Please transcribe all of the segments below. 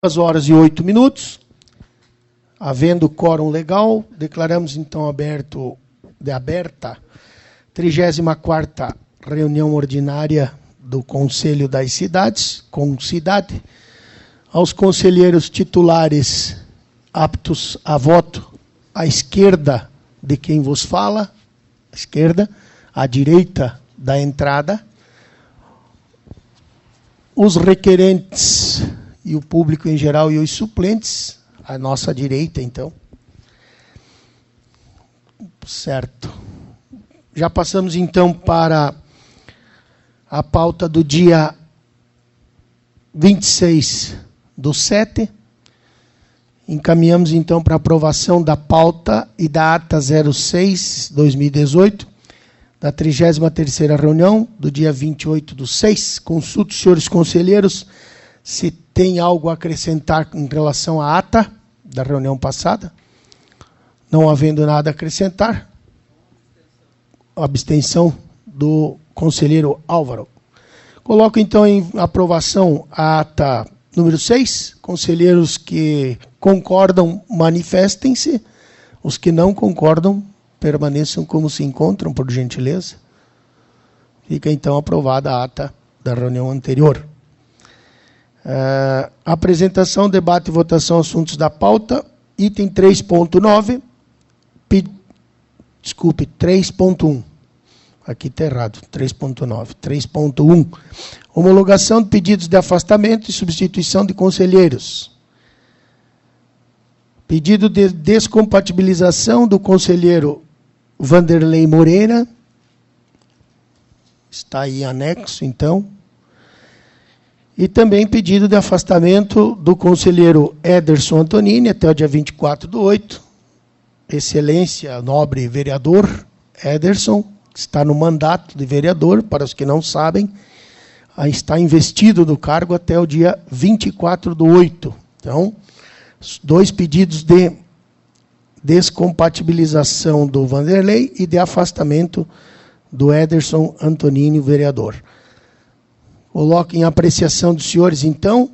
2h08. Havendo quórum legal, declaramos então aberta a 34ª reunião ordinária do Conselho das Cidades, CONCIDAD. Aos conselheiros titulares aptos a voto, à esquerda de quem vos fala, à esquerda, à direita da entrada. Os requerentes e o público em geral e os suplentes, à nossa direita, então. Certo. Já passamos, então, para a pauta do dia 26/7. Encaminhamos, então, para aprovação da pauta e da ata 06/2018, da 33ª reunião, do dia 28/6. Consulto os senhores conselheiros se tem algo a acrescentar em relação à ata da reunião passada. Não havendo nada a acrescentar, a abstenção do conselheiro Álvaro. Coloco, então, em aprovação a ata número 6. Conselheiros que concordam, manifestem-se. Os que não concordam, permaneçam como se encontram, por gentileza. Fica, então, aprovada a ata da reunião anterior. Apresentação, debate e votação, assuntos da pauta. Item 3.9. Desculpe, 3.1. Aqui está errado, 3.9. 3.1. Homologação de pedidos de afastamento e substituição de conselheiros. Pedido de descompatibilização do conselheiro Vanderlei Moreira. Está aí anexo, então. E também pedido de afastamento do conselheiro Ederson Antonini até o dia 24/8. Excelência, nobre vereador Ederson, que está no mandato de vereador, para os que não sabem, está investido do cargo até o dia 24/8. Então, dois pedidos de descompatibilização do Vanderlei e de afastamento do Ederson Antonini, vereador. Coloco em apreciação dos senhores, então,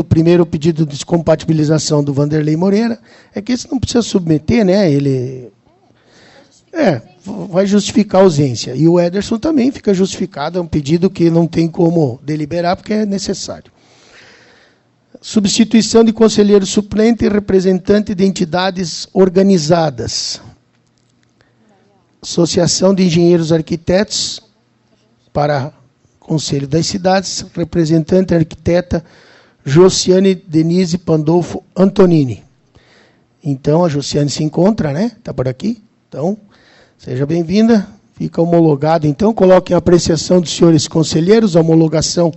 primeiro o pedido de descompatibilização do Vanderlei Moreira. É que esse não precisa submeter, né? Ele vai justificar a ausência. E o Ederson também fica justificado, é um pedido que não tem como deliberar, porque é necessário. Substituição de conselheiro suplente e representante de entidades organizadas. Associação de Engenheiros Arquitetos para Conselho das Cidades, representante arquiteta Josiane Denise Pandolfo Antonini. Então, a Josiane se encontra, né? Está por aqui. Então, seja bem-vinda. Fica homologado. Então, coloque em apreciação dos senhores conselheiros a homologação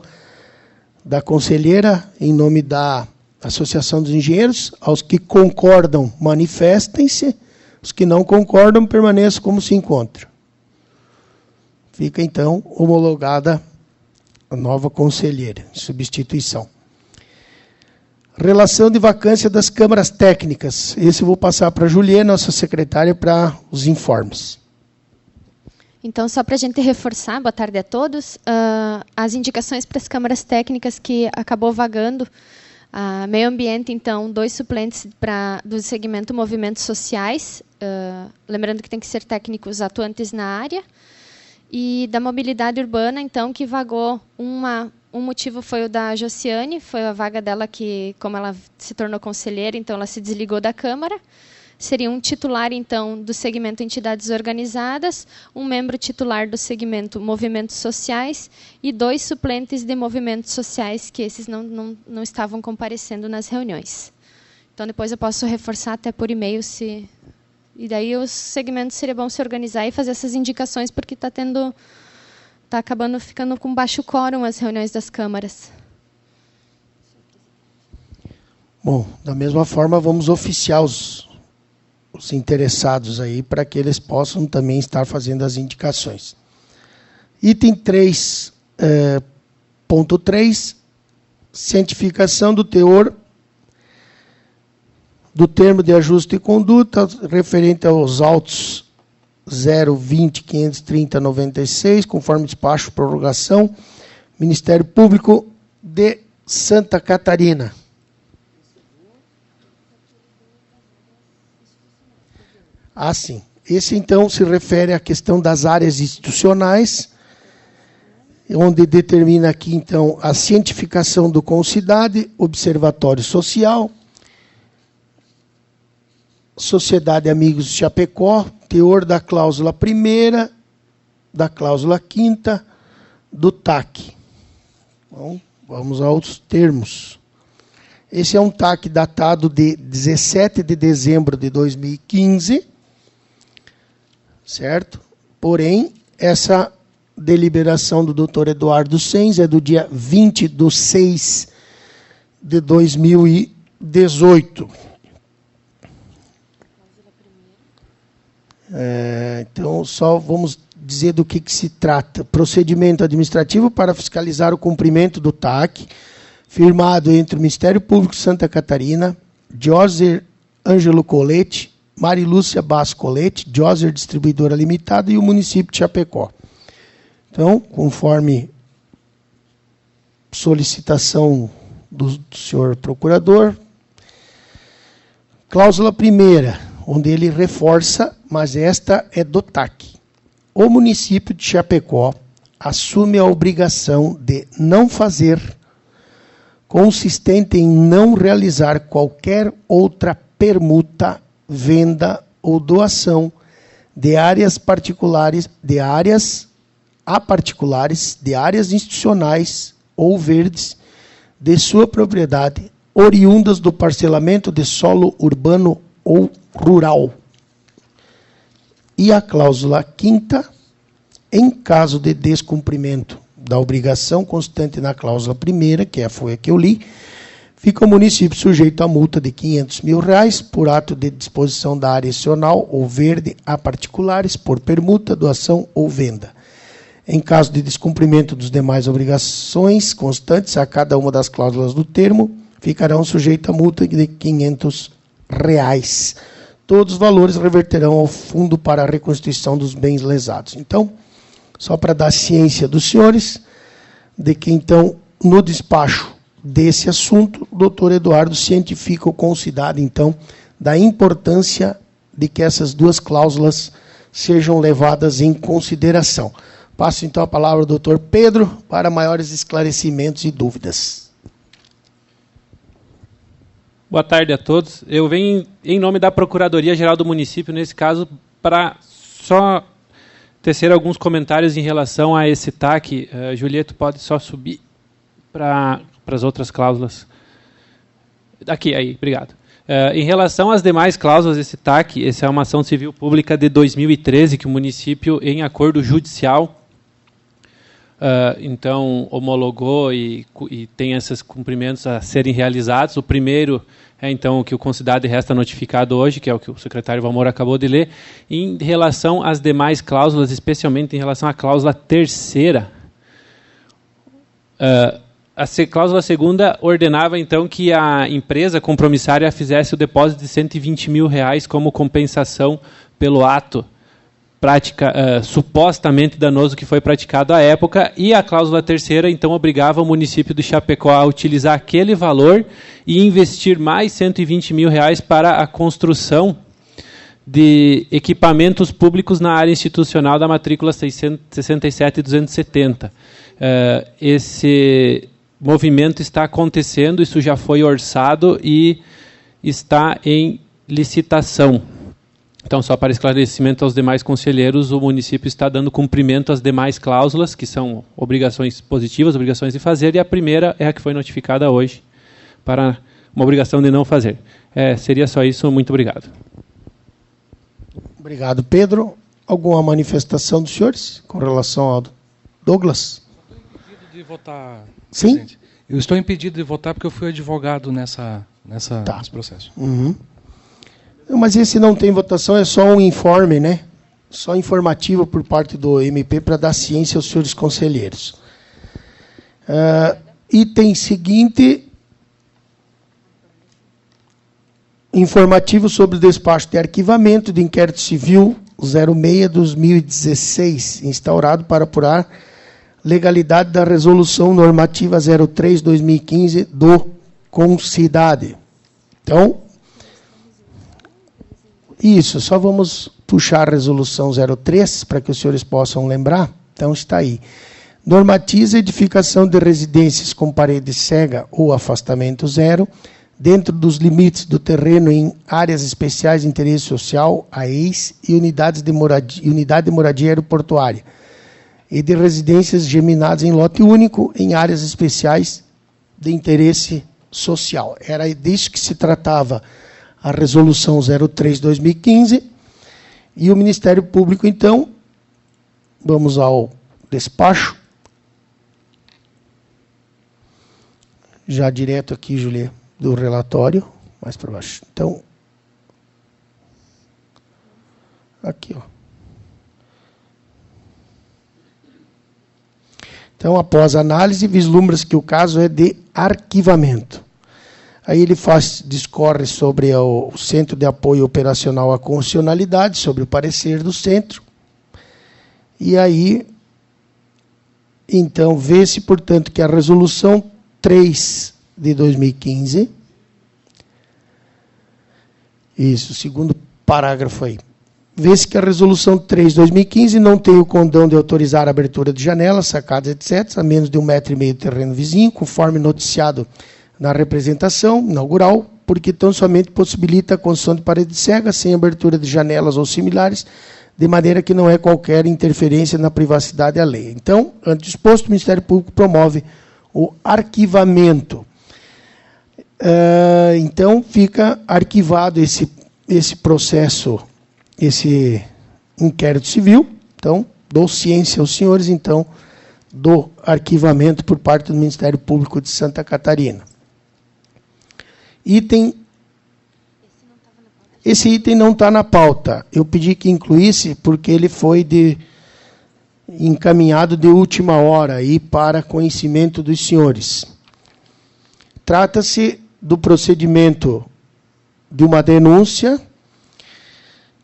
da conselheira em nome da Associação dos Engenheiros. Aos que concordam, manifestem-se. Os que não concordam, permaneçam como se encontram. Fica, então, homologada a nova conselheira, substituição. Relação de vacância das câmaras técnicas. Esse eu vou passar para a Juliê, nossa secretária, para os informes. Então, só para a gente reforçar, boa tarde a todos, as indicações para as câmaras técnicas que acabou vagando. Meio Ambiente, então, 2 suplentes do segmento Movimentos Sociais, lembrando que tem que ser técnicos atuantes na área. E da Mobilidade Urbana, então, que vagou um motivo foi o da Josiane, foi a vaga dela que, como ela se tornou conselheira, então ela se desligou da Câmara. Seria um titular, então, do segmento Entidades Organizadas, um membro titular do segmento Movimentos Sociais e 2 suplentes de Movimentos Sociais, que esses não estavam comparecendo nas reuniões. Então, depois eu posso reforçar até por e-mail se... E daí os segmentos seria bom se organizar e fazer essas indicações, porque está acabando ficando com baixo quórum as reuniões das câmaras. Bom, da mesma forma, vamos oficiar os interessados aí, para que eles possam também estar fazendo as indicações. Item 3.3, cientificação do teor do termo de ajuste e conduta referente aos autos 020.530.96, conforme despacho prorrogação, Ministério Público de Santa Catarina. Ah, sim. Esse, então, se refere à questão das áreas institucionais, onde determina aqui, então, a cientificação do Concidade, Observatório Social, Sociedade Amigos de Chapecó, teor da cláusula 1ª, da cláusula 5ª, do TAC. Bom, vamos aos termos. Esse é um TAC datado de 17 de dezembro de 2015, certo? Porém, essa deliberação do Dr. Eduardo Sens é do dia 20/6 de 2018. Então, só vamos dizer do que se trata. Procedimento administrativo para fiscalizar o cumprimento do TAC, firmado entre o Ministério Público de Santa Catarina, Joser Ângelo Colete, Marilúcia Basso Colete, Joser Distribuidora Limitada e o município de Chapecó. Então, conforme solicitação do senhor procurador, cláusula 1ª, onde ele reforça, mas esta é do TAC. O município de Chapecó assume a obrigação de não fazer, consistente em não realizar qualquer outra permuta, venda ou doação de áreas particulares, de áreas institucionais ou verdes de sua propriedade, oriundas do parcelamento de solo urbano ou rural. E a cláusula 5ª, em caso de descumprimento da obrigação constante na cláusula 1ª, que foi a que eu li, fica o município sujeito a multa de R$500 mil por ato de disposição da área institucional ou verde a particulares, por permuta, doação ou venda. Em caso de descumprimento dos demais obrigações constantes a cada uma das cláusulas do termo, ficarão sujeitos a multa de R$500. Todos os valores reverterão ao fundo para a reconstituição dos bens lesados. Então, só para dar ciência dos senhores, de que, então, no despacho desse assunto, o doutor Eduardo cientifica o Concidade, então, da importância de que essas duas cláusulas sejam levadas em consideração. Passo, então, a palavra ao doutor Pedro para maiores esclarecimentos e dúvidas. Boa tarde a todos. Eu venho em nome da Procuradoria-Geral do Município, nesse caso, para só tecer alguns comentários em relação a esse TAC. Julieto, pode só subir para as outras cláusulas. Aqui, aí, obrigado. Em relação às demais cláusulas desse TAC, essa é uma ação civil pública de 2013, que o município, em acordo judicial, então, homologou e tem esses cumprimentos a serem realizados. O primeiro é, então, o que o Concidade resta notificado hoje, que é o que o secretário Valmor acabou de ler. Em relação às demais cláusulas, especialmente em relação à cláusula 3ª, a cláusula 2ª ordenava, então, que a empresa compromissária fizesse o depósito de R$120 mil como compensação pelo ato supostamente danoso que foi praticado à época, e a cláusula 3ª, então, obrigava o município de Chapecó a utilizar aquele valor e investir mais R$120 mil para a construção de equipamentos públicos na área institucional da matrícula 667 e 270. Esse movimento está acontecendo, isso já foi orçado e está em licitação. Então, só para esclarecimento aos demais conselheiros, o município está dando cumprimento às demais cláusulas, que são obrigações positivas, obrigações de fazer, e a primeira é a que foi notificada hoje, para uma obrigação de não fazer. Seria só isso, muito obrigado. Obrigado, Pedro. Alguma manifestação dos senhores com relação ao Douglas? Estou impedido de votar, sim? Presidente. Eu estou impedido de votar porque eu fui advogado nesse processo. Uhum. Mas esse não tem votação, é só um informe, né? Só informativo por parte do MP para dar ciência aos senhores conselheiros. Item seguinte, informativo sobre o despacho de arquivamento de inquérito civil 06/2016, instaurado para apurar legalidade da resolução normativa 03/2015 do Concidade. Então, isso, só vamos puxar a resolução 03 para que os senhores possam lembrar. Então, está aí. Normatiza a edificação de residências com parede cega ou afastamento zero, dentro dos limites do terreno em áreas especiais de interesse social, AEIS, e unidade de moradia aeroportuária, e de residências geminadas em lote único em áreas especiais de interesse social. Era disso que se tratava a resolução 03/2015, e o Ministério Público, então, vamos ao despacho. Já direto aqui, Julia, do relatório, mais para baixo. Então, aqui, ó. Então, após a análise, vislumbra-se que o caso é de arquivamento. Aí ele discorre sobre o Centro de Apoio Operacional à Constitucionalidade, sobre o parecer do centro. E aí, então, vê-se, portanto, que a resolução 3 de 2015, isso, segundo parágrafo aí, vê-se que a resolução 3 de 2015 não tem o condão de autorizar a abertura de janelas, sacadas, etc., a menos de 1,5 metro de terreno vizinho, conforme noticiado na representação inaugural, porque tão somente possibilita a construção de parede cega, sem abertura de janelas ou similares, de maneira que não é qualquer interferência na privacidade alheia. Então, ante o exposto, o Ministério Público promove o arquivamento. Então, fica arquivado esse processo, esse inquérito civil. Então, dou ciência aos senhores, então, do arquivamento por parte do Ministério Público de Santa Catarina. Esse item não está na pauta. Eu pedi que incluísse, porque ele foi encaminhado de última hora aí para conhecimento dos senhores. Trata-se do procedimento de uma denúncia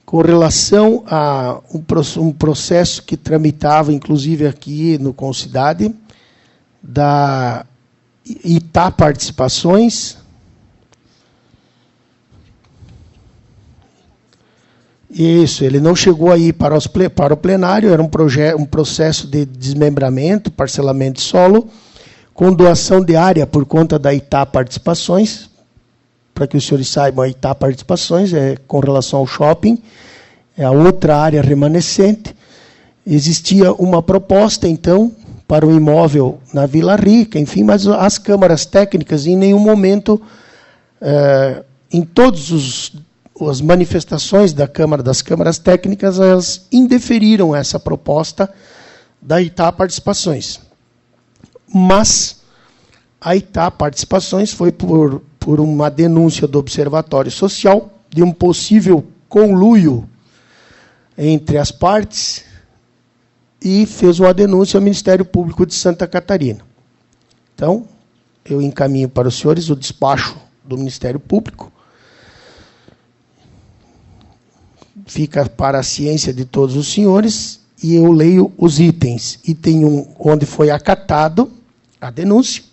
com relação a um processo que tramitava, inclusive aqui no Concidade, da Itá Participações. Isso, ele não chegou aí para o plenário, era um processo de desmembramento, parcelamento de solo, com doação de área por conta da Itá Participações. Para que os senhores saibam, a Itá Participações é com relação ao shopping, é a outra área remanescente. Existia uma proposta, então, para o imóvel na Vila Rica, enfim, mas as câmaras técnicas, em nenhum momento, em todos as manifestações das câmaras técnicas, elas indeferiram essa proposta da Itá Participações. Mas a Itá Participações foi por uma denúncia do Observatório Social de um possível conluio entre as partes e fez uma denúncia ao Ministério Público de Santa Catarina. Então, eu encaminho para os senhores o despacho do Ministério Público. Fica para a ciência de todos os senhores, e eu leio os itens. Item 1, onde foi acatado a denúncia.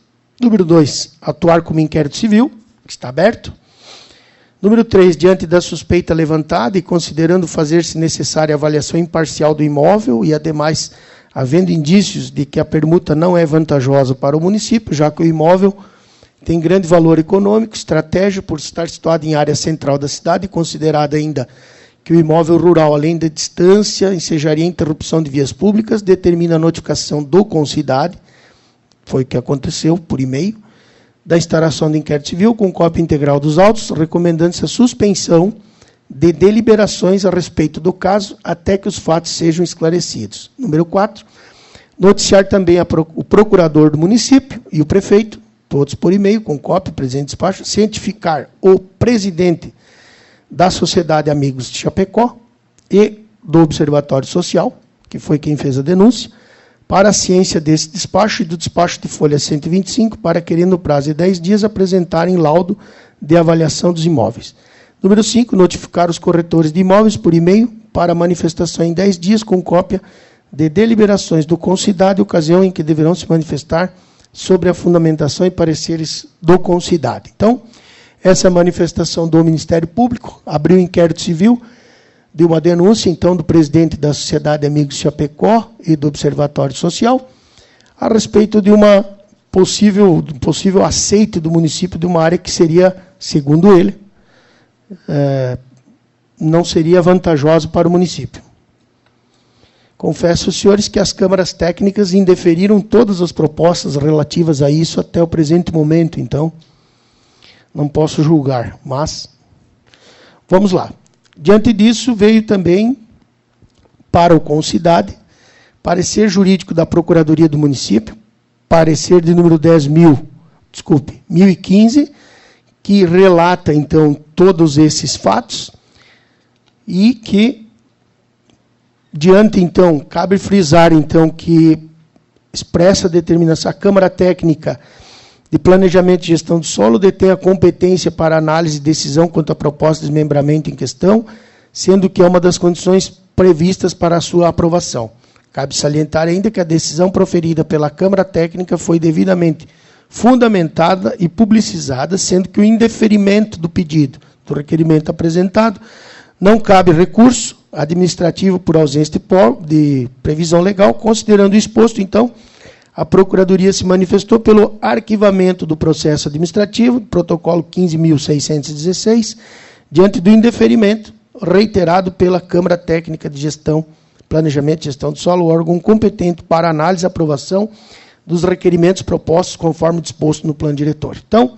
Número 2, atuar como inquérito civil, que está aberto. Número 3, diante da suspeita levantada e considerando fazer-se necessária a avaliação imparcial do imóvel e, ademais, havendo indícios de que a permuta não é vantajosa para o município, já que o imóvel tem grande valor econômico, estratégico, por estar situado em área central da cidade e considerado ainda que o imóvel rural, além da distância, ensejaria interrupção de vias públicas, determina a notificação do Concidade, foi o que aconteceu por e-mail, da instauração do inquérito civil com cópia integral dos autos, recomendando-se a suspensão de deliberações a respeito do caso até que os fatos sejam esclarecidos. Número 4, noticiar também o procurador do município e o prefeito, todos por e-mail, com cópia, presente despacho, cientificar o presidente da Sociedade Amigos de Chapecó e do Observatório Social, que foi quem fez a denúncia, para a ciência desse despacho e do despacho de folha 125, para querer, no prazo de 10 dias, apresentarem laudo de avaliação dos imóveis. Número 5, notificar os corretores de imóveis por e-mail para manifestação em 10 dias, com cópia de deliberações do Concidade, ocasião em que deverão se manifestar sobre a fundamentação e pareceres do Concidade. Então, essa manifestação do Ministério Público abriu inquérito civil de uma denúncia, então, do presidente da Sociedade Amigos Chapecó e do Observatório Social, a respeito de uma possível aceite do município de uma área que seria, segundo ele, não seria vantajosa para o município. Confesso aos senhores que as câmaras técnicas indeferiram todas as propostas relativas a isso até o presente momento, então não posso julgar, mas vamos lá. Diante disso, veio também para o Concidade parecer jurídico da Procuradoria do Município, parecer de número 1015, que relata, então, todos esses fatos e que, diante, então, cabe frisar, então, que expressa a determinação, a Câmara Técnica de Planejamento e Gestão do Solo detém a competência para análise e decisão quanto à proposta de desmembramento em questão, sendo que é uma das condições previstas para a sua aprovação. Cabe salientar ainda que a decisão proferida pela Câmara Técnica foi devidamente fundamentada e publicizada, sendo que o indeferimento do pedido, do requerimento apresentado, não cabe recurso administrativo por ausência de previsão legal, considerando o exposto, então, a Procuradoria se manifestou pelo arquivamento do processo administrativo, protocolo 15.616, diante do indeferimento reiterado pela Câmara Técnica de Gestão, Planejamento e Gestão do Solo, órgão competente para análise e aprovação dos requerimentos propostos conforme disposto no plano diretor. Então,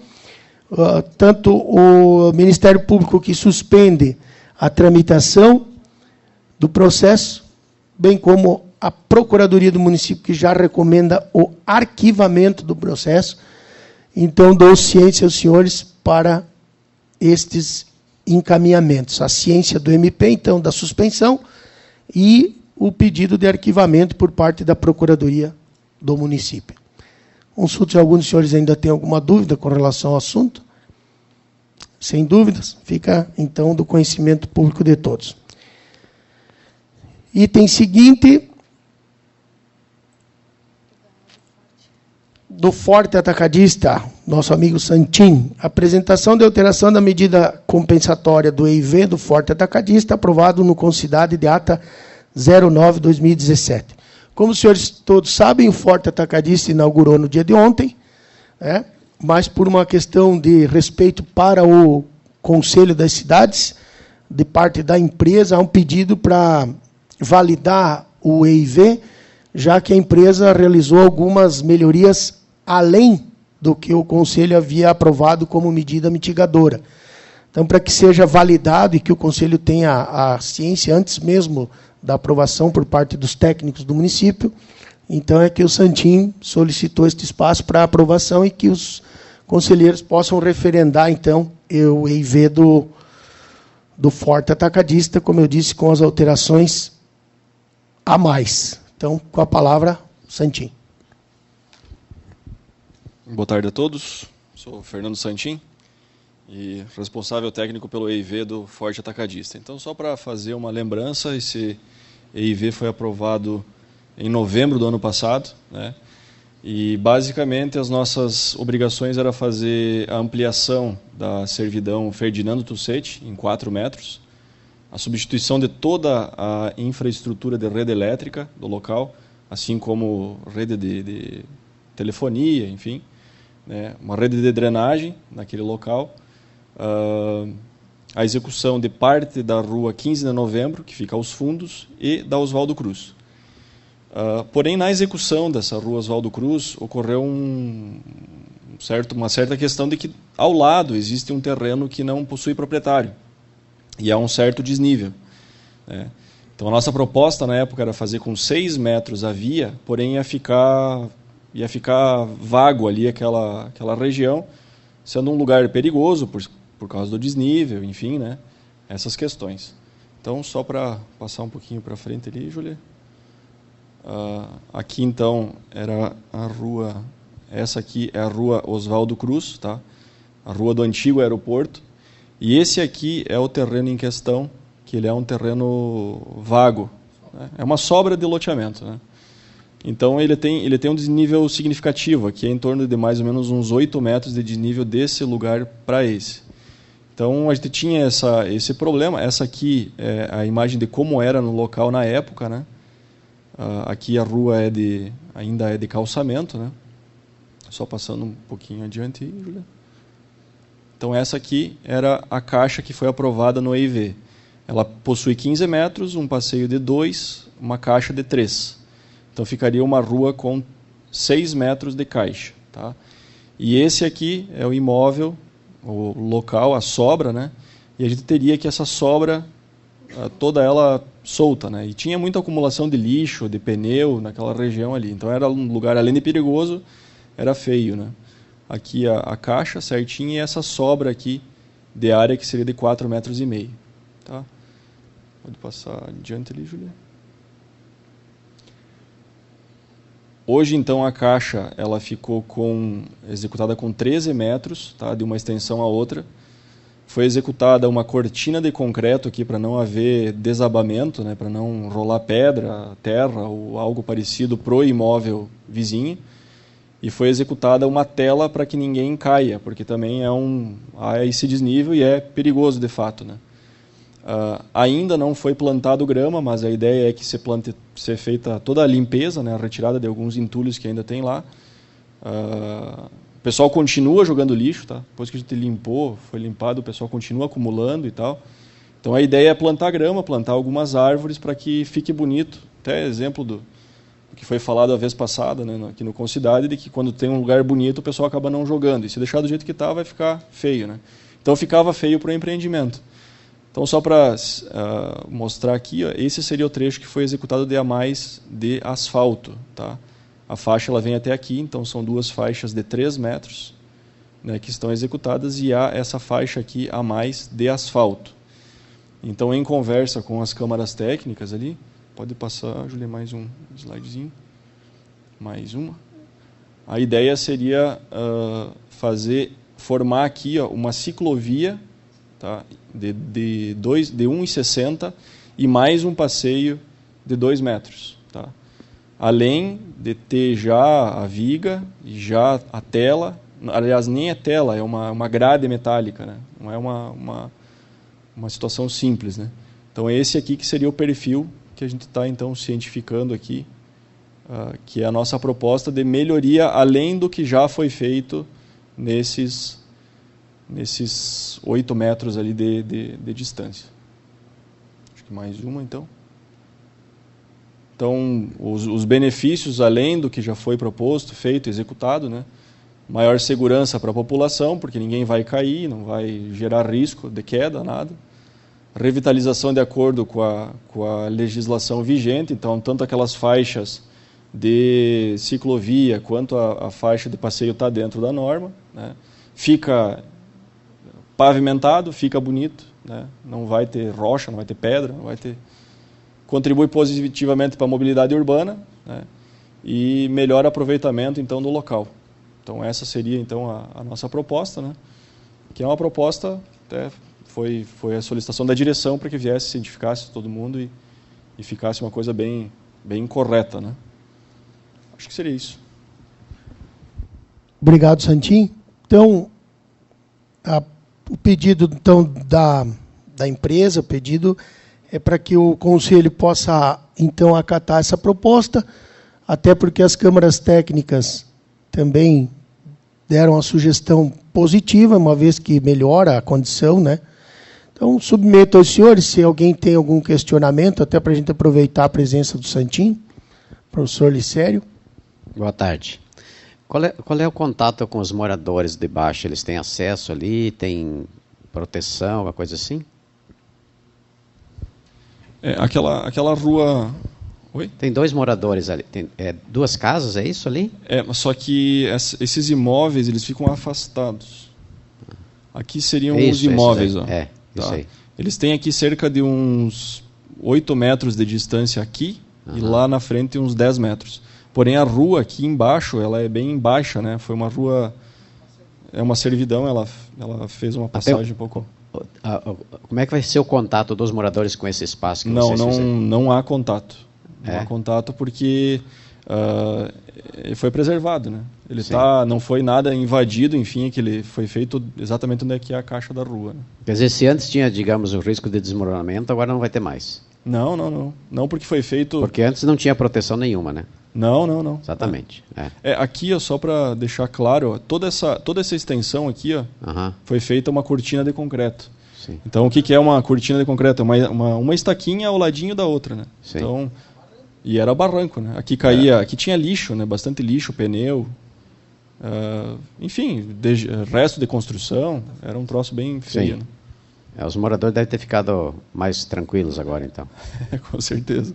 tanto o Ministério Público que suspende a tramitação do processo, bem como a Procuradoria do Município, que já recomenda o arquivamento do processo. Então, dou ciência aos senhores para estes encaminhamentos. A ciência do MP, então, da suspensão e o pedido de arquivamento por parte da Procuradoria do Município. Consulto se alguns dos senhores ainda têm alguma dúvida com relação ao assunto. Sem dúvidas, fica, então, do conhecimento público de todos. Item seguinte, do Forte Atacadista, nosso amigo Santim, apresentação de alteração da medida compensatória do EIV do Forte Atacadista, aprovado no Concidade de ata 09/2017. Como os senhores todos sabem, o Forte Atacadista inaugurou no dia de ontem, mas por uma questão de respeito para o Conselho das Cidades, de parte da empresa, há um pedido para validar o EIV, já que a empresa realizou algumas melhorias além do que o Conselho havia aprovado como medida mitigadora. Então, para que seja validado e que o Conselho tenha a ciência antes mesmo da aprovação por parte dos técnicos do município, então é que o Santim solicitou este espaço para aprovação e que os conselheiros possam referendar, então, o EIV do Forte Atacadista, como eu disse, com as alterações a mais. Então, com a palavra, Santim. Boa tarde a todos. Sou Fernando Santim e responsável técnico pelo EIV do Forte Atacadista. Então, só para fazer uma lembrança, esse EIV foi aprovado em novembro do ano passado, e, basicamente, as nossas obrigações era fazer a ampliação da servidão Ferdinando Tussetti, em 4 metros, a substituição de toda a infraestrutura de rede elétrica do local, assim como rede de telefonia, enfim, uma rede de drenagem naquele local, a execução de parte da rua 15 de novembro, que fica aos fundos, e da Oswaldo Cruz. Porém, na execução dessa rua Oswaldo Cruz, ocorreu uma certa questão de que, ao lado, existe um terreno que não possui proprietário, e há um certo desnível. Então, a nossa proposta, na época, era fazer com 6 metros a via, porém ia ficar vago ali aquela região, sendo um lugar perigoso por causa do desnível, enfim, essas questões. Então, só para passar um pouquinho para frente ali, Júlia. Aqui, então, era a rua... Essa aqui é a rua Oswaldo Cruz, tá? A rua do antigo aeroporto. E esse aqui é o terreno em questão, que ele é um terreno vago. né? É uma sobra de loteamento, né? Então ele tem um desnível significativo, aqui é em torno de mais ou menos uns 8 metros de desnível desse lugar para esse. Então a gente tinha esse problema. Essa aqui é a imagem de como era no local na época, né? Aqui a rua ainda é de calçamento, né? Só passando um pouquinho adiante aí, Julia. Então essa aqui era a caixa que foi aprovada no EIV. Ela possui 15 metros, um passeio de 2, uma caixa de 3. Então ficaria uma rua com 6 metros de caixa. Tá? E esse aqui é o imóvel, o local, a sobra, né? E a gente teria que essa sobra, toda ela solta, né? E tinha muita acumulação de lixo, de pneu naquela região ali. Então era um lugar, além de perigoso, era feio, né? Aqui a caixa certinha e essa sobra aqui de área que seria de 4,5 metros. Tá? Pode passar adiante ali, Julia. Hoje, então, a caixa ela ficou executada com 13 metros, tá, de uma extensão a outra. Foi executada uma cortina de concreto aqui para não haver desabamento, né, para não rolar pedra, terra ou algo parecido para o imóvel vizinho. E foi executada uma tela para que ninguém caia, porque também há esse desnível e é perigoso de fato, né? Ainda não foi plantado grama, mas a ideia é que ser feita toda a limpeza, né, a retirada de alguns entulhos que ainda tem lá. O pessoal continua jogando lixo, tá? Depois que a gente foi limpado, o pessoal continua acumulando e tal. Então a ideia é plantar grama, plantar algumas árvores para que fique bonito. Até exemplo do que foi falado a vez passada, né, aqui no Concidade, de que quando tem um lugar bonito o pessoal acaba não jogando. E se deixar do jeito que está, vai ficar feio, né? Então ficava feio para o empreendimento. Então, só para mostrar aqui, ó, esse seria o trecho que foi executado de a mais de asfalto. Tá? A faixa ela vem até aqui, então são 2 faixas de 3 metros, né, que estão executadas, e há essa faixa aqui a mais de asfalto. Então, em conversa com as câmaras técnicas ali, pode passar, Júlia, mais um slidezinho. Mais uma. A ideia seria formar aqui, ó, uma ciclovia, tá, de 1,60 e mais um passeio de 2 metros. Tá? Além de ter já a viga e já a tela, aliás, nem é tela, é uma grade metálica, né? Não é uma situação simples. Né? Então, esse aqui que seria o perfil que a gente está, então, cientificando aqui, que é a nossa proposta de melhoria, além do que já foi feito nesses 8 metros ali de distância. Acho que mais uma, então. Então, os benefícios, além do que já foi proposto, feito, executado, né? Maior segurança para a população, porque ninguém vai cair, não vai gerar risco de queda, nada. Revitalização de acordo com a legislação vigente, então, tanto aquelas faixas de ciclovia quanto a faixa de passeio está dentro da norma, né? Fica pavimentado, fica bonito, né? Não vai ter rocha, não vai ter pedra, não vai ter... Contribui positivamente para a mobilidade urbana, né? E melhor aproveitamento, então, do local. Então, essa seria, então, a nossa proposta, né? Que é uma proposta, até foi a solicitação da direção para que viesse, cientificasse todo mundo e ficasse uma coisa bem correta, né? Acho que seria isso. Obrigado, Santim. Então, o pedido então, da empresa, o pedido é para que o Conselho possa, então, acatar essa proposta, até porque as câmaras técnicas também deram a sugestão positiva, uma vez que melhora a condição, né? Então, submeto aos senhores, se alguém tem algum questionamento, até para a gente aproveitar a presença do Santim. Professor Licério. Boa tarde. Qual é o contato com os moradores de baixo? Eles têm acesso ali, têm proteção, alguma coisa assim? Aquela rua... Oi? Tem 2 moradores ali, tem 2 casas, é isso ali? Só que esses imóveis, eles ficam afastados. Aqui seriam os imóveis. Ó, isso aí. Eles têm aqui cerca de uns 8 metros de distância aqui, e lá na frente uns 10 metros. Porém, a rua aqui embaixo, ela é bem baixa, né? Foi uma rua... É uma servidão, ela fez uma passagem um pouco... Como é que vai ser o contato dos moradores com esse espaço que vocês fizeram? Não há contato. Não há contato porque ele foi preservado, né? Ele não foi nada invadido, enfim, que ele foi feito exatamente onde é que é a caixa da rua. Né? Quer dizer, se antes tinha, digamos, o risco de desmoronamento, agora não vai ter mais. Não, porque foi feito... Porque antes não tinha proteção nenhuma, né? Não. Exatamente. Aqui, só para deixar claro, toda essa extensão aqui foi feita uma cortina de concreto. Sim. Então, o que é uma cortina de concreto? Uma estaquinha ao ladinho da outra, né? Sim. Então, e era barranco, né? Aqui tinha lixo, né? Bastante lixo, pneu, enfim, resto de construção. Era um troço bem feio. Né? Os moradores devem ter ficado mais tranquilos agora, então. Com certeza.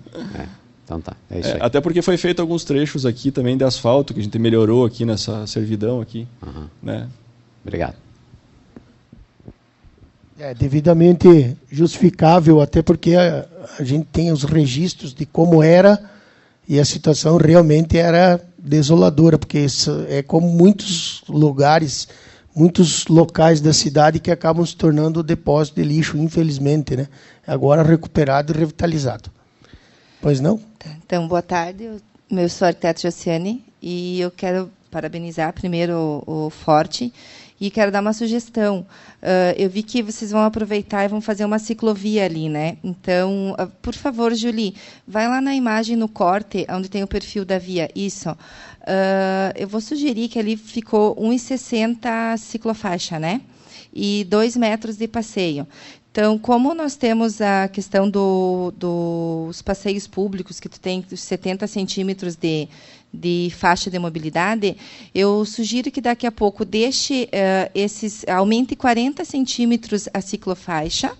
Então tá, é isso aí. Até porque foi feito alguns trechos aqui também de asfalto, que a gente melhorou aqui nessa servidão aqui. Né? Obrigado. Devidamente justificável, até porque a gente tem os registros de como era, e a situação realmente era desoladora, porque isso é como muitos lugares, muitos locais da cidade que acabam se tornando depósito de lixo, infelizmente, né? Agora recuperado e revitalizado. Pois não? Então, boa tarde. Eu sou a arquiteta Josiane e eu quero parabenizar primeiro o Forte e quero dar uma sugestão. Eu vi que vocês vão aproveitar e vão fazer uma ciclovia ali, né? Então, por favor, Julie, vai lá na imagem, no corte, onde tem o perfil da via. Isso. Eu vou sugerir que ali ficou 1,60 ciclofaixa, né? E 2 metros de passeio. Então, como nós temos a questão dos passeios públicos, que tu tem 70 centímetros de faixa de mobilidade, eu sugiro que daqui a pouco aumente 40 centímetros a ciclofaixa,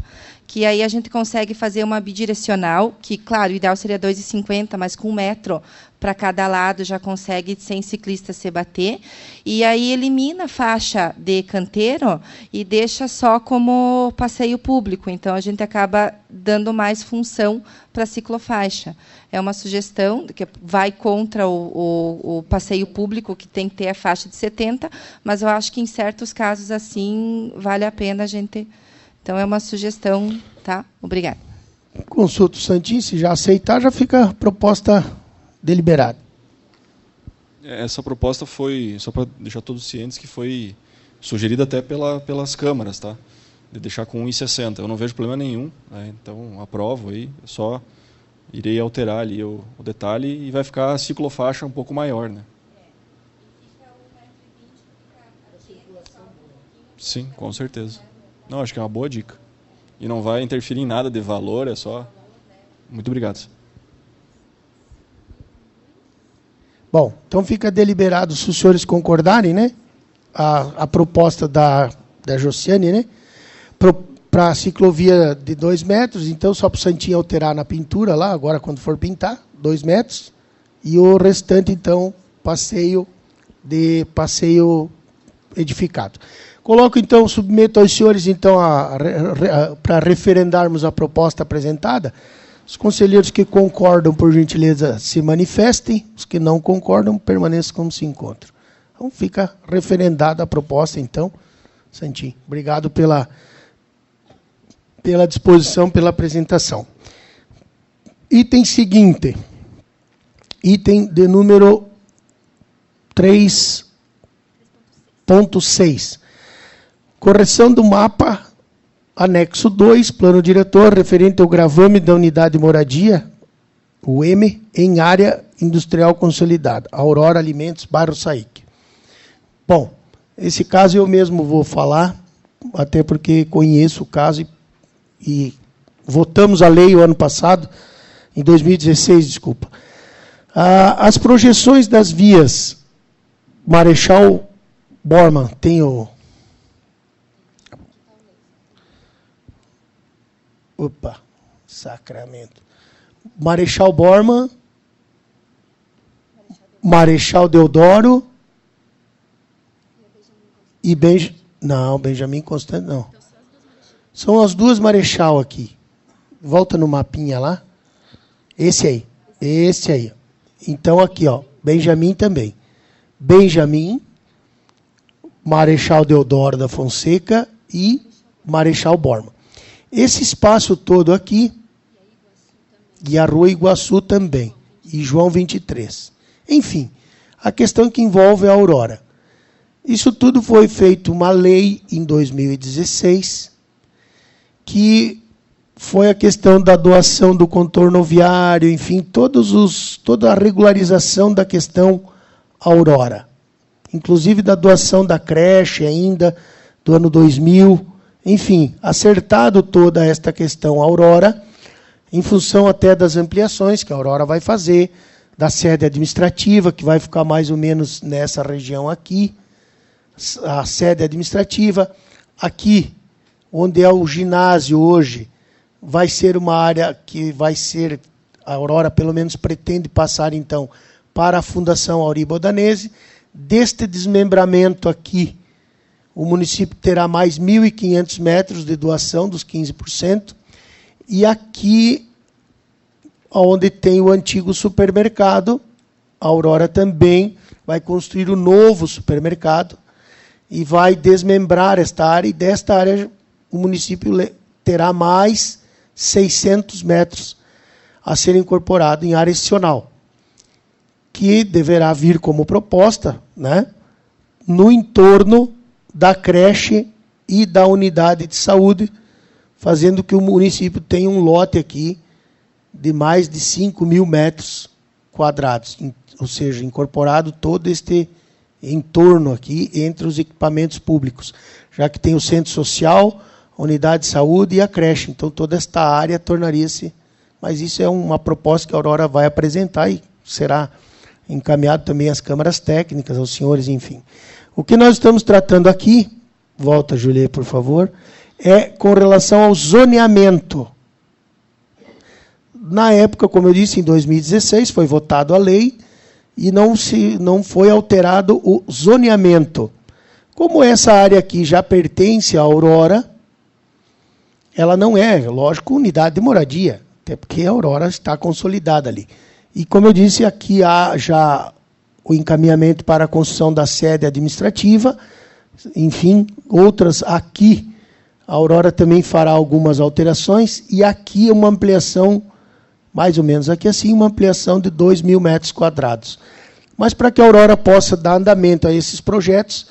que aí a gente consegue fazer uma bidirecional, que, claro, o ideal seria 2,50, mas com 1 metro para cada lado já consegue 100 ciclistas se bater. E aí elimina a faixa de canteiro e deixa só como passeio público. Então, a gente acaba dando mais função para a ciclofaixa. É uma sugestão que vai contra o passeio público, que tem que ter a faixa de 70, mas eu acho que, em certos casos, assim, vale a pena a gente... Então, é uma sugestão, tá? Obrigada. Consulto o Santinho, se já aceitar, já fica a proposta deliberada. Essa proposta foi, só para deixar todos cientes, que foi sugerida até pelas câmaras, tá? De deixar com 1,60. Eu não vejo problema nenhum, né? Então aprovo aí, só irei alterar ali o detalhe e vai ficar a ciclofaixa um pouco maior, né? Sim, com certeza. Não, acho que é uma boa dica. E não vai interferir em nada de valor, é só... Muito obrigado. Bom, então fica deliberado, se os senhores concordarem, né? A proposta da Josiane, né? Para a ciclovia de 2 metros, então só para o Santinho alterar na pintura lá, agora quando for pintar, 2 metros. E o restante, então, passeio edificado. Coloco, então, submeto aos senhores, então, para referendarmos a proposta apresentada. Os conselheiros que concordam, por gentileza, se manifestem. Os que não concordam, permaneçam como se encontram. Então, fica referendada a proposta, então. Santinho, obrigado pela disposição, pela apresentação. Item seguinte. Item de número 3.6. Correção do mapa, anexo 2, plano diretor, referente ao gravame da unidade de moradia, o M, em área industrial consolidada, Aurora Alimentos, bairro Saíque. Bom, esse caso eu mesmo vou falar, até porque conheço o caso e votamos a lei o ano passado, em 2016, desculpa. As projeções das vias Marechal Bormann, tem o... Opa, sacramento. Marechal Bormann, Marechal Deodoro e Benjamin Constant, não. São as duas Marechal aqui. Volta no mapinha lá. Esse aí. Então, aqui, ó, Benjamin também. Benjamin, Marechal Deodoro da Fonseca e Marechal Bormann. Esse espaço todo aqui, e a Rua Iguaçu também, e João 23. Enfim, a questão que envolve a Aurora. Isso tudo foi feito uma lei em 2016, que foi a questão da doação do contorno viário, enfim, toda a regularização da questão Aurora. Inclusive da doação da creche ainda, do ano 2000. Enfim, acertado toda esta questão Aurora, em função até das ampliações que a Aurora vai fazer, da sede administrativa, que vai ficar mais ou menos nessa região aqui, a sede administrativa. Aqui, onde é o ginásio hoje, vai ser uma área que vai ser, a Aurora pelo menos pretende passar então para a Fundação Auribo Danese. Deste desmembramento aqui, o município terá mais 1.500 metros de doação dos 15%, e aqui, onde tem o antigo supermercado, a Aurora também vai construir um novo supermercado e vai desmembrar esta área, e desta área o município terá mais 600 metros a ser incorporado em área institucional, que deverá vir como proposta, né, no entorno da creche e da unidade de saúde, fazendo que o município tenha um lote aqui de mais de 5.000 metros quadrados, ou seja, incorporado todo este entorno aqui entre os equipamentos públicos, já que tem o centro social, a unidade de saúde e a creche. Então, toda esta área tornaria-se... Mas isso é uma proposta que a Aurora vai apresentar e será encaminhado também às câmaras técnicas, aos senhores, enfim. O que nós estamos tratando aqui, volta, Juliê, por favor, é com relação ao zoneamento. Na época, como eu disse, em 2016, foi votada a lei e não foi alterado o zoneamento. Como essa área aqui já pertence à Aurora, ela não é, lógico, unidade de moradia, até porque a Aurora está consolidada ali. E, como eu disse, aqui há já o encaminhamento para a construção da sede administrativa, enfim, outras aqui. A Aurora também fará algumas alterações, e aqui uma ampliação, mais ou menos aqui assim, uma ampliação de 2.000 metros quadrados. Mas para que a Aurora possa dar andamento a esses projetos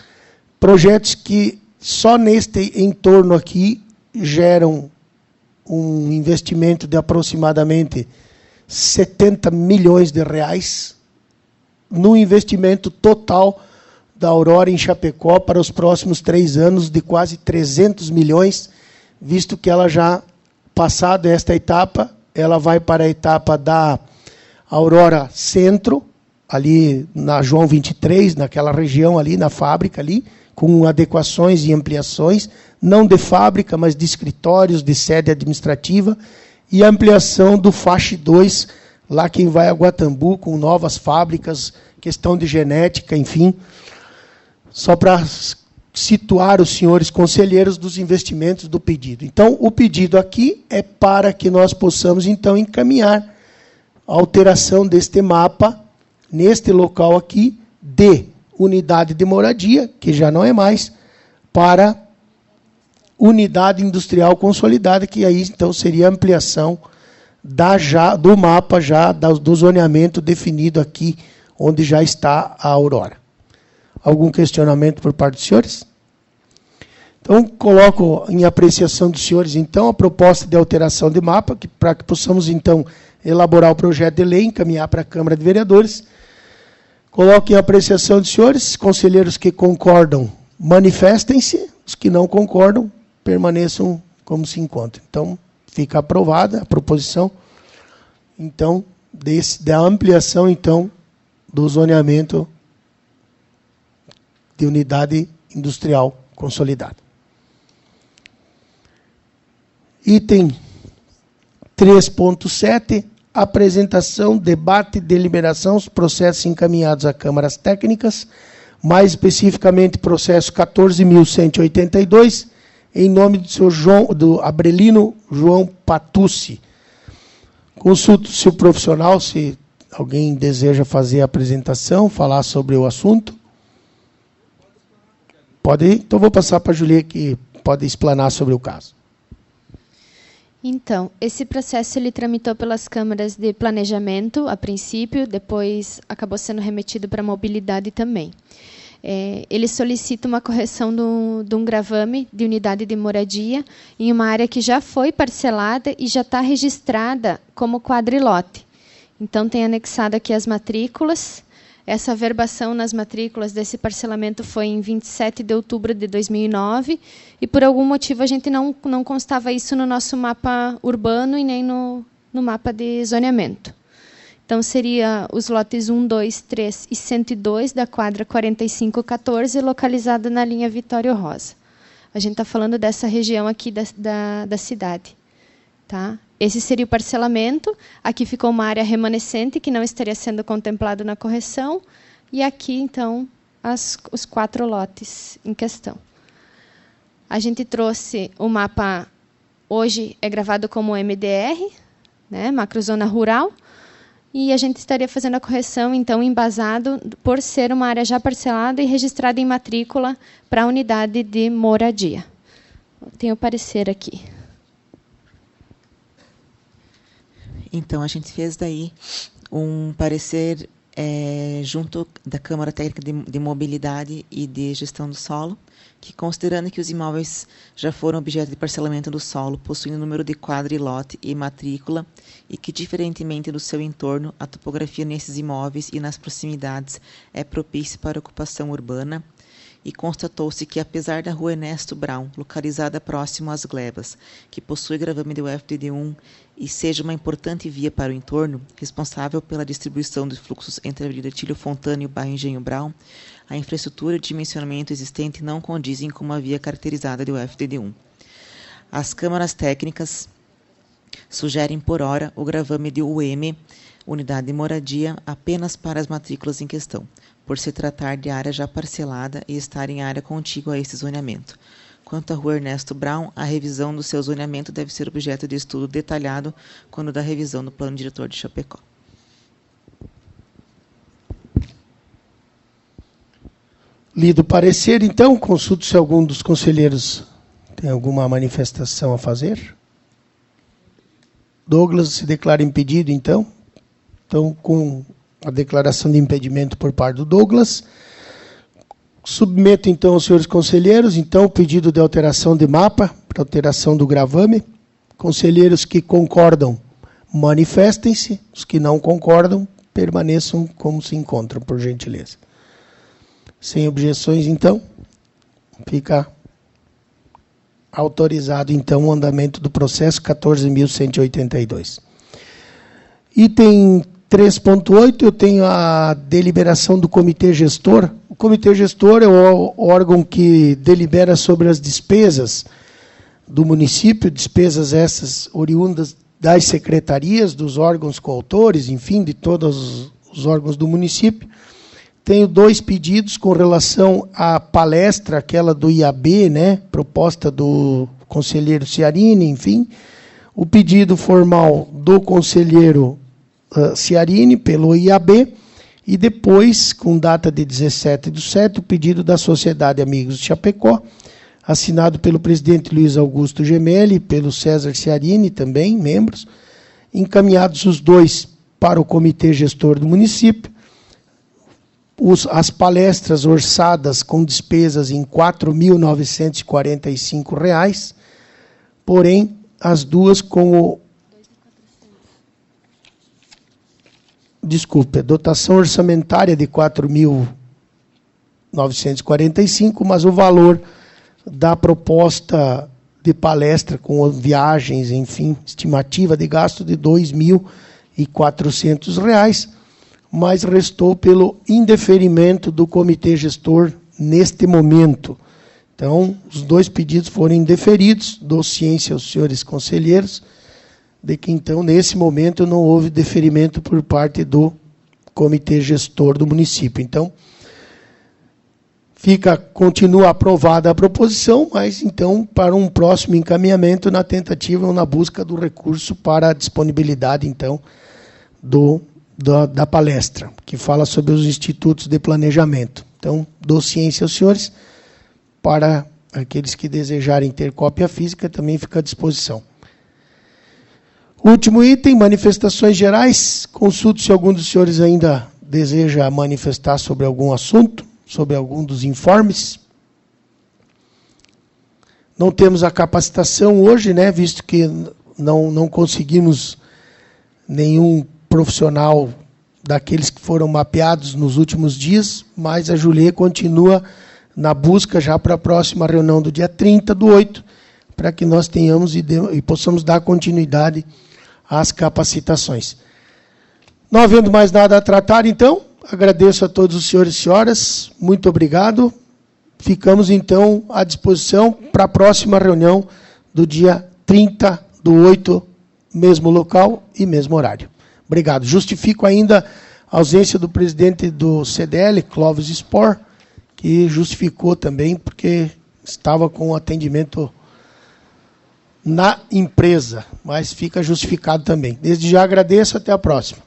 que só neste entorno aqui geram um investimento de aproximadamente 70 milhões de reais no investimento total da Aurora em Chapecó para os próximos 3 anos, de quase 300 milhões, visto que ela já, passada esta etapa, ela vai para a etapa da Aurora Centro, ali na João 23, naquela região ali, na fábrica ali, com adequações e ampliações, não de fábrica, mas de escritórios, de sede administrativa, e a ampliação do Faixa 2, lá quem vai a Guatambu, com novas fábricas, questão de genética, enfim, só para situar os senhores conselheiros dos investimentos do pedido. Então, o pedido aqui é para que nós possamos, então, encaminhar a alteração deste mapa, neste local aqui, de unidade de moradia, que já não é mais, para unidade industrial consolidada, que aí, então, seria a ampliação do mapa, já do zoneamento definido aqui, onde já está a Aurora. Algum questionamento por parte dos senhores? Então, coloco em apreciação dos senhores, então, a proposta de alteração de mapa, para que possamos, então, elaborar o projeto de lei, encaminhar para a Câmara de Vereadores. Coloco em apreciação dos senhores, conselheiros que concordam, manifestem-se, os que não concordam, permaneçam como se encontram. Então, fica aprovada a proposição, então, da ampliação, então, do zoneamento de unidade industrial consolidada. Item 3.7, apresentação, debate e deliberação dos processos encaminhados a câmaras técnicas, mais especificamente processo 14.182, em nome do senhor do Abrelino João Patucci. Consulto se o profissional, se alguém deseja fazer a apresentação, falar sobre o assunto. Pode ir? Então, vou passar para a Julia, que pode explanar sobre o caso. Então, esse processo ele tramitou pelas câmaras de planejamento, a princípio, depois acabou sendo remetido para a mobilidade também. Ele solicita uma correção de um gravame de unidade de moradia em uma área que já foi parcelada e já está registrada como quadrilote. Então, tem anexado aqui as matrículas. Essa averbação nas matrículas desse parcelamento foi em 27 de outubro de 2009 e, por algum motivo, a gente não constava isso no nosso mapa urbano e nem no mapa de zoneamento. Então, seria os lotes 1, 2, 3 e 102 da quadra 4514, localizada na linha Vitório Rosa. A gente está falando dessa região aqui da cidade. Tá? Esse seria o parcelamento. Aqui ficou uma área remanescente que não estaria sendo contemplado na correção. E aqui, então, os 4 lotes em questão. A gente trouxe o mapa, hoje é gravado como MDR, né, macrozona rural, e a gente estaria fazendo a correção, então, embasado por ser uma área já parcelada e registrada em matrícula para a unidade de moradia. Tem o parecer aqui. Então, a gente fez daí um parecer junto da Câmara Técnica de Mobilidade e de Gestão do Solo, que, considerando que os imóveis já foram objeto de parcelamento do solo, possuindo número de quadrilote e matrícula, e que, diferentemente do seu entorno, a topografia nesses imóveis e nas proximidades é propícia para ocupação urbana, e constatou-se que, apesar da rua Ernesto Brown, localizada próximo às glebas, que possui gravame do FDD1 e seja uma importante via para o entorno, responsável pela distribuição dos fluxos entre a Avenida Tílio Fontana e o bairro Engenho Brown, a infraestrutura e dimensionamento existente não condizem com uma via caracterizada do FDD1. As câmaras técnicas sugerem, por hora, o gravame de UM, unidade de moradia, apenas para as matrículas em questão, por se tratar de área já parcelada e estar em área contígua a esse zoneamento. Quanto à rua Ernesto Brown, a revisão do seu zoneamento deve ser objeto de estudo detalhado quando da revisão do Plano Diretor de Chapecó. Lido o parecer, então, consulto se algum dos conselheiros tem alguma manifestação a fazer. Douglas se declara impedido, então. Então, com a declaração de impedimento por parte do Douglas, submeto, então, aos senhores conselheiros, então, o pedido de alteração de mapa, para alteração do gravame. Conselheiros que concordam, manifestem-se. Os que não concordam, permaneçam como se encontram, por gentileza. Sem objeções, então, fica autorizado, então, o andamento do processo 14.182. Item 3.8, eu tenho a deliberação do Comitê Gestor. O Comitê Gestor é o órgão que delibera sobre as despesas do município, despesas essas oriundas das secretarias, dos órgãos coautores, enfim, de todos os órgãos do município. Tenho 2 pedidos com relação à palestra, aquela do IAB, né, proposta do conselheiro Ciarini, enfim. O pedido formal do conselheiro Ciarini, pelo IAB, e depois, com data de 17/7, o pedido da Sociedade Amigos de Chapecó, assinado pelo presidente Luiz Augusto Gemelli, pelo César Ciarini, também, membros, encaminhados os 2 para o Comitê Gestor do município. As palestras orçadas com despesas em R$ 4.945, porém, as duas com o... Desculpe, dotação orçamentária de R$ 4.945, mas o valor da proposta de palestra com viagens, enfim, estimativa de gasto de R$ 2.400, mas restou pelo indeferimento do Comitê Gestor neste momento. Então, os 2 pedidos foram indeferidos, dou ciência aos senhores conselheiros, de que, então, nesse momento, não houve deferimento por parte do Comitê Gestor do município. Então, continua aprovada a proposição, mas, então, para um próximo encaminhamento na tentativa ou na busca do recurso para a disponibilidade, então, da palestra, que fala sobre os institutos de planejamento. Então, dou ciência aos senhores para aqueles que desejarem ter cópia física também fica à disposição. Último item, manifestações gerais. Consulto se algum dos senhores ainda deseja manifestar sobre algum assunto, sobre algum dos informes. Não temos a capacitação hoje, né, visto que não conseguimos nenhum profissional daqueles que foram mapeados nos últimos dias, mas a Julie continua na busca já para a próxima reunião do dia 30/8, para que nós tenhamos e possamos dar continuidade às capacitações. Não havendo mais nada a tratar, então, agradeço a todos os senhores e senhoras, muito obrigado. Ficamos, então, à disposição para a próxima reunião do dia 30/8, mesmo local e mesmo horário. Obrigado. Justifico ainda a ausência do presidente do CDL, Clóvis Spor, que justificou também, porque estava com atendimento na empresa, mas fica justificado também. Desde já agradeço, até a próxima.